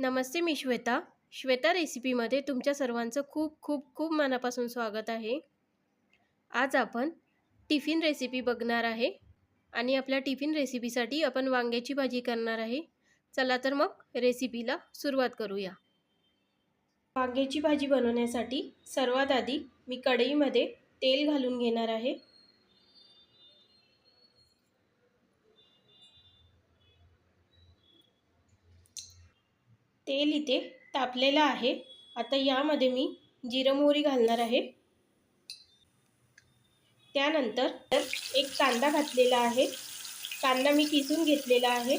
नमस्ते, मी श्वेता. श्वेता रेसिपीमध्ये तुमच्या सर्वांचं खूप खूप खूप मनापासून स्वागत आहे. आज आपण टिफिन रेसिपी बघणार आहे आणि आपल्या टिफिन रेसिपीसाठी आपण वांग्याची भाजी करणार आहे. चला तर मग रेसिपीला सुरुवात करूया. वांग्याची भाजी बनवण्यासाठी सर्वात आधी मी कढईमध्ये तेल घालून घेणार आहे. तेल इथे तापलेलं आहे. आता यामध्ये मी जिरं मोहरी घालणार आहे. त्यानंतर एक कांदा घातलेला आहे. कांदा मी किसून घेतलेला आहे.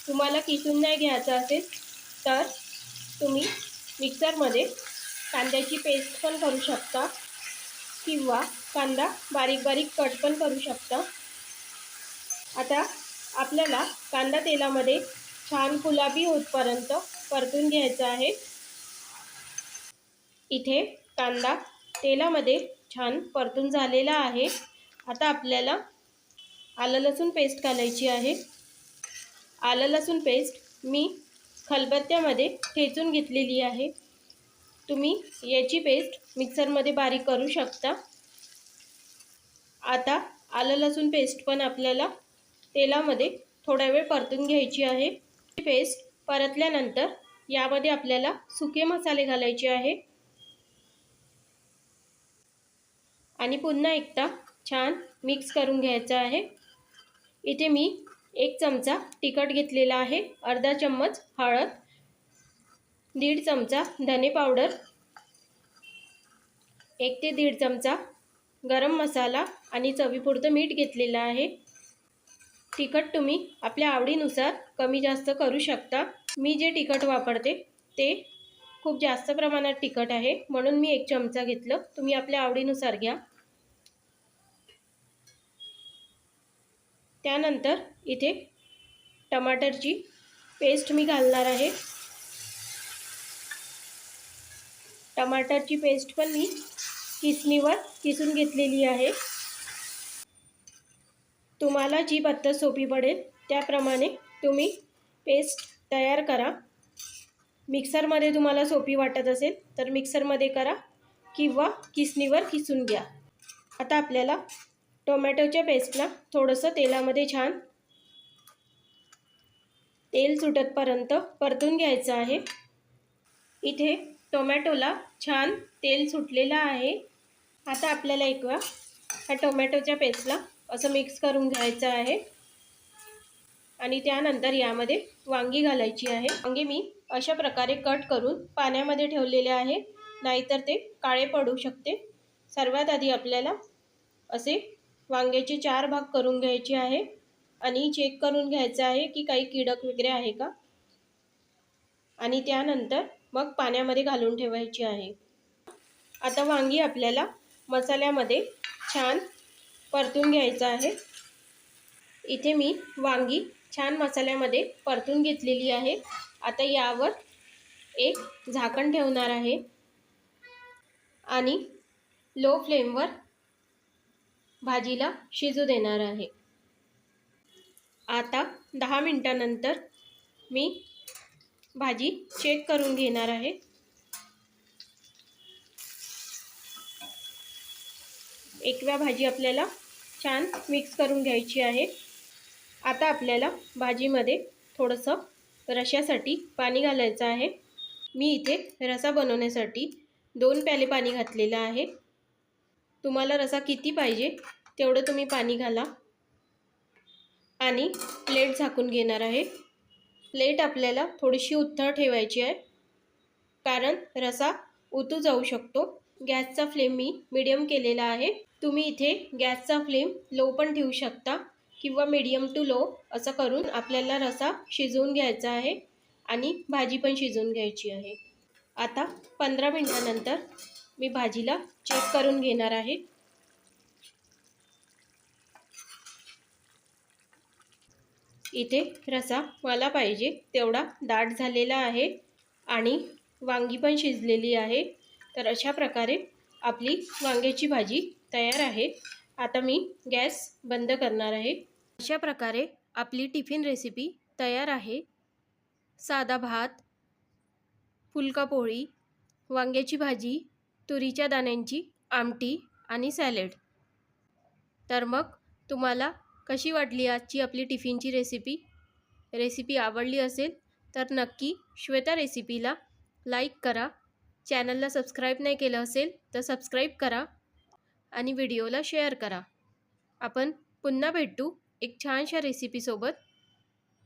तुम्हाला किसून नाही घ्यायचा असेल तर तुम्ही मिक्सरमध्ये कांद्याची पेस्ट पण करू शकता किंवा कांदा बारीक बारीक कट पण करू शकता. आता आपल्याला कांदा तेलामध्ये छान गुलाबी होतपर्यंत परतून घ्यायचा आहे. इथे कांदा तेलामध्ये छान परतून झालेला आहे. आता आपल्याला आलं लसूण पेस्ट घालायची आहे. आलं लसूण पेस्ट मी खलबत्त्यामध्ये ठेचून घेतलेली आहे. तुम्ही याची पेस्ट मिक्सरमध्ये बारीक करू शकता. आता आलं लसूण पेस्ट पण आपल्याला तेलामध्ये थोडा वेळ परतून घ्यायची आहे. पेस्ट परतल्यानंतर यामध्ये आपल्याला सुके मसाले घालायचे आहे आणि पुन्हा एकदा छान मिक्स करून घ्यायचं आहे. इथे मी 1 चमचा तिखट घेतलेला आहे, अर्धा चम्मच हळद, 1.5 चमचा धने पावडर, 1 ते 1.5 चमचा गरम मसाला आणि चवीपुरतं मीठ घेतलेलं आहे. तिखट तुम्ही आपल्या आवडीनुसार कमी जास्त करू शकता. मी जे तिखट वापरते ते खूप जास्त प्रमाणात तिखट आहे म्हणून मी 1 चमचा घेतलं. तुम्ही आपल्या आवडीनुसार घ्या. त्यानंतर इथे टमाटरची पेस्ट मी घालणार आहे. टमाटरची पेस्ट पण मी किसणीवर किसून घेतलेली आहे. तुम्हाला जी पद्धत सोपी पडेल त्याप्रमाणे तुम्ही पेस्ट तयार करा. मिक्सरमध्ये तुम्हाला सोपी वाटत असेल तर मिक्सरमध्ये करा किंवा किसणीवर किसून घ्या. आता आपल्याला टोमॅटोच्या पेस्टला थोडंसं तेलामध्ये छान तेल सुटतपर्यंत परतून घ्यायचं आहे. इथे टोमॅटोला छान तेल सुटलेलं आहे. आता आपल्याला एक वेळा ह्या टोमॅटोच्या पेस्टला असं मिक्स करून घ्यायचं आहे आणि त्यानंतर यामध्ये वांगी घालायची आहे. वांगी मी अशा प्रकारे कट करून पाण्यामध्ये ठेवलेले आहे, नाहीतर ते काळे पडू शकते. सर्वात आधी आपल्याला असे वांग्याचे 4 भाग करून घ्यायचे आहे आणि चेक करून घ्यायचं आहे की काही कीडक वगैरे आहे का, आणि त्यानंतर मग पाण्यामध्ये घालून ठेवायची आहे. आता वांगी आपल्याला मसाल्यामध्ये छान परतून घ्यायचं आहे. इथे मी वांगी छान मसाल्यामध्ये परतून घेतलेली आहे. आता यावर एक झाकण ठेवणार आहे आणि लो फ्लेमवर भाजीला शिजू देणार आहे. आता 10 मिनिटांनंतर मी भाजी चेक करून घेणार आहे. एक वेळा भाजी आपल्याला छान मिक्स करून घ्यायची आहे. आता आपल्याला भाजीमध्ये थोडंसं रश्यासाठी पाणी घालायचं आहे. मी इथे रसा बनवण्यासाठी 2 प्याले पाणी घातलेलं आहे. तुम्हाला रसा किती पाहिजे तेवढं तुम्ही पाणी घाला आणि प्लेट झाकून घेणार आहे. प्लेट आपल्याला थोडीशी उथळ ठेवायची आहे कारण रसा उतू जाऊ शकतो. गॅसचा फ्लेम मी मीडियम केलेला आहे. तुम्ही इथे गॅसचा फ्लेम लो पण ठेवू शकता किंवा मीडियम टू लो असं करून आपल्याला रसा शिजवून घ्यायचा आहे आणि भाजी पण शिजवून घ्यायची आहे. आता 15 मिनिटांनंतर मी भाजीला चेक करून घेणार आहे. इथे रसा मला पाहिजे तेवढा दाट झालेला आहे आणि वांगी पण शिजलेली आहे. तर अशा प्रकारे आपली वांग्याची भाजी तयार आहे. आता मी गॅस बंद करणार आहे. अशा प्रकारे आपली टिफिन रेसिपी तयार आहे. साधा भात, फुलका पोळी, वांग्याची भाजी, तुरीच्या दाण्यांची आमटी आणि सॅलेड. तर मग तुम्हाला कशी वाटली आजची आपली टिफिनची रेसिपी आवडली असेल तर नक्की श्वेता रेसिपीला लाईक करा. चॅनलला सबस्क्राईब नाही केलं असेल तर सबस्क्राईब करा आणि व्हिडिओला शेअर करा. आपण पुन्हा भेटू एक छानशा रेसिपीसोबत.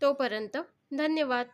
तोपर्यंत धन्यवाद.